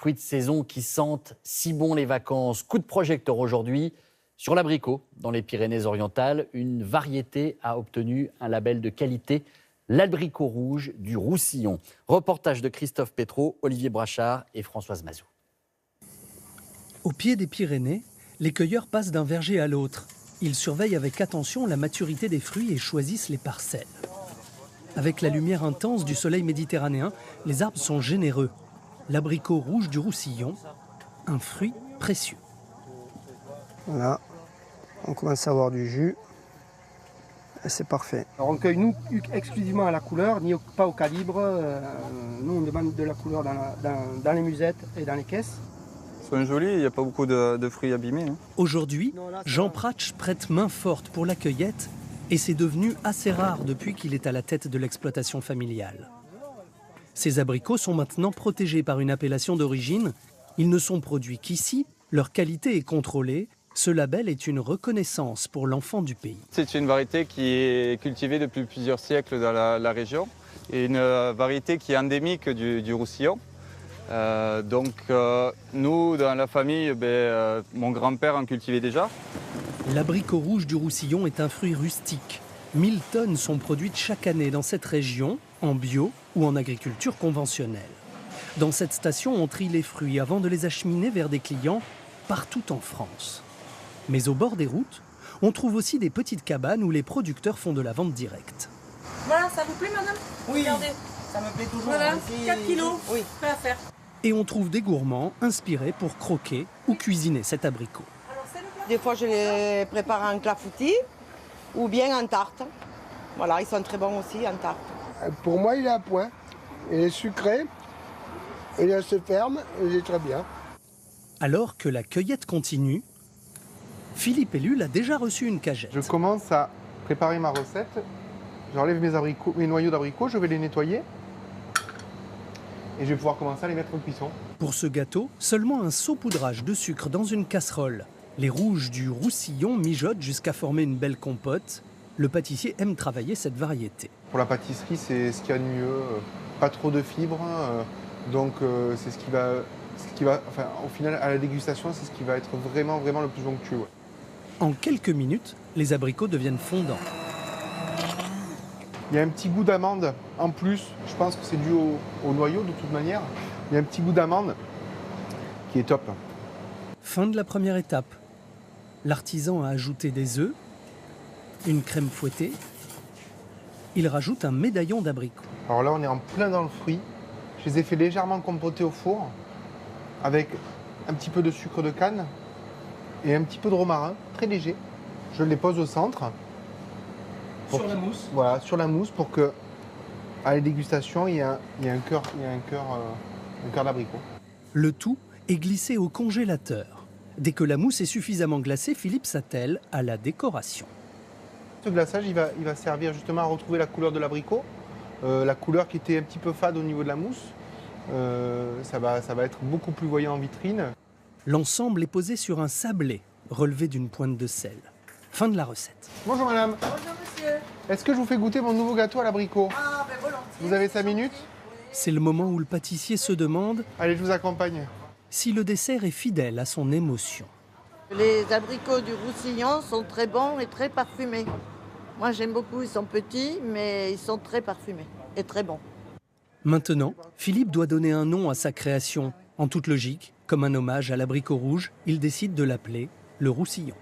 fruits de saison qui sentent si bon les vacances. Coup de projecteur aujourd'hui sur l'abricot dans les Pyrénées-Orientales. Une variété a obtenu un label de qualité, l'abricot rouge du Roussillon. Reportage de Christophe Pétraud, Olivier Brachard et Françoise Mazou. Au pied des Pyrénées, les cueilleurs passent d'un verger à l'autre. Ils surveillent avec attention la maturité des fruits et choisissent les parcelles. Avec la lumière intense du soleil méditerranéen, les arbres sont généreux. L'abricot rouge du Roussillon, un fruit précieux. Voilà, on commence à avoir du jus. Et c'est parfait. Alors on cueille nous exclusivement à la couleur, pas au calibre. Nous on demande de la couleur dans les musettes et dans les caisses. Ils sont jolis, il n'y a pas beaucoup de fruits abîmés. Aujourd'hui, Jean Pratch prête main forte pour la cueillette et c'est devenu assez rare depuis qu'il est à la tête de l'exploitation familiale. Ces abricots sont maintenant protégés par une appellation d'origine. Ils ne sont produits qu'ici, leur qualité est contrôlée. Ce label est une reconnaissance pour l'enfant du pays. C'est une variété qui est cultivée depuis plusieurs siècles dans la région et une variété qui est endémique du Roussillon. Nous, dans la famille, mon grand-père en cultivait déjà. L'abricot rouge du Roussillon est un fruit rustique. 1000 tonnes sont produites chaque année dans cette région, en bio ou en agriculture conventionnelle. Dans cette station, on trie les fruits avant de les acheminer vers des clients partout en France. Mais au bord des routes, on trouve aussi des petites cabanes où les producteurs font de la vente directe. Voilà, ça vous plaît, madame? Oui, regardez. Ça me plaît toujours. Voilà, Merci. 4 kilos, oui. prêt à faire. Et on trouve des gourmands inspirés pour croquer ou cuisiner cet abricot. Des fois, je les prépare en clafoutis ou bien en tarte. Voilà, ils sont très bons aussi en tarte. Pour moi, il est à point. Il est sucré, il est assez ferme, il est très bien. Alors que la cueillette continue, Philippe Ellul a déjà reçu une cagette. Je commence à préparer ma recette. J'enlève mes noyaux d'abricots, je vais les nettoyer. Et je vais pouvoir commencer à les mettre en cuisson. Pour ce gâteau, seulement un saupoudrage de sucre dans une casserole. Les rouges du Roussillon mijotent jusqu'à former une belle compote. Le pâtissier aime travailler cette variété. Pour la pâtisserie, c'est ce qu'il y a de mieux. Pas trop de fibres. C'est ce qui va, enfin, au final, à la dégustation, c'est ce qui va être vraiment le plus onctueux. Ouais. En quelques minutes, les abricots deviennent fondants. Il y a un petit goût d'amande en plus. Je pense que c'est dû au noyau de toute manière. Il y a un petit goût d'amande qui est top. Fin de la première étape. L'artisan a ajouté des œufs, une crème fouettée. Il rajoute un médaillon d'abricot. Alors là, on est en plein dans le fruit. Je les ai fait légèrement compoter au four avec un petit peu de sucre de canne et un petit peu de romarin, très léger. Je les pose au centre. Sur la mousse. Voilà, sur la mousse pour que, à la dégustation, il y a un cœur d'abricot. Le tout est glissé au congélateur. Dès que la mousse est suffisamment glacée, Philippe s'attelle à la décoration. Ce glaçage, il va servir justement à retrouver la couleur de l'abricot, la couleur qui était un petit peu fade au niveau de la mousse. Ça va être beaucoup plus voyant en vitrine. L'ensemble est posé sur un sablé relevé d'une pointe de sel. Fin de la recette. Bonjour madame. Bonjour, monsieur. Est-ce que je vous fais goûter mon nouveau gâteau à l'abricot? Ah, ben volontiers. Vous avez 5 minutes? C'est le moment où le pâtissier se demande Allez, je vous accompagne. si le dessert est fidèle à son émotion. Les abricots du Roussillon sont très bons et très parfumés. Moi j'aime beaucoup, ils sont petits mais ils sont très parfumés et très bons. Maintenant, Philippe doit donner un nom à sa création. En toute logique, comme un hommage à l'abricot rouge, il décide de l'appeler le Roussillon.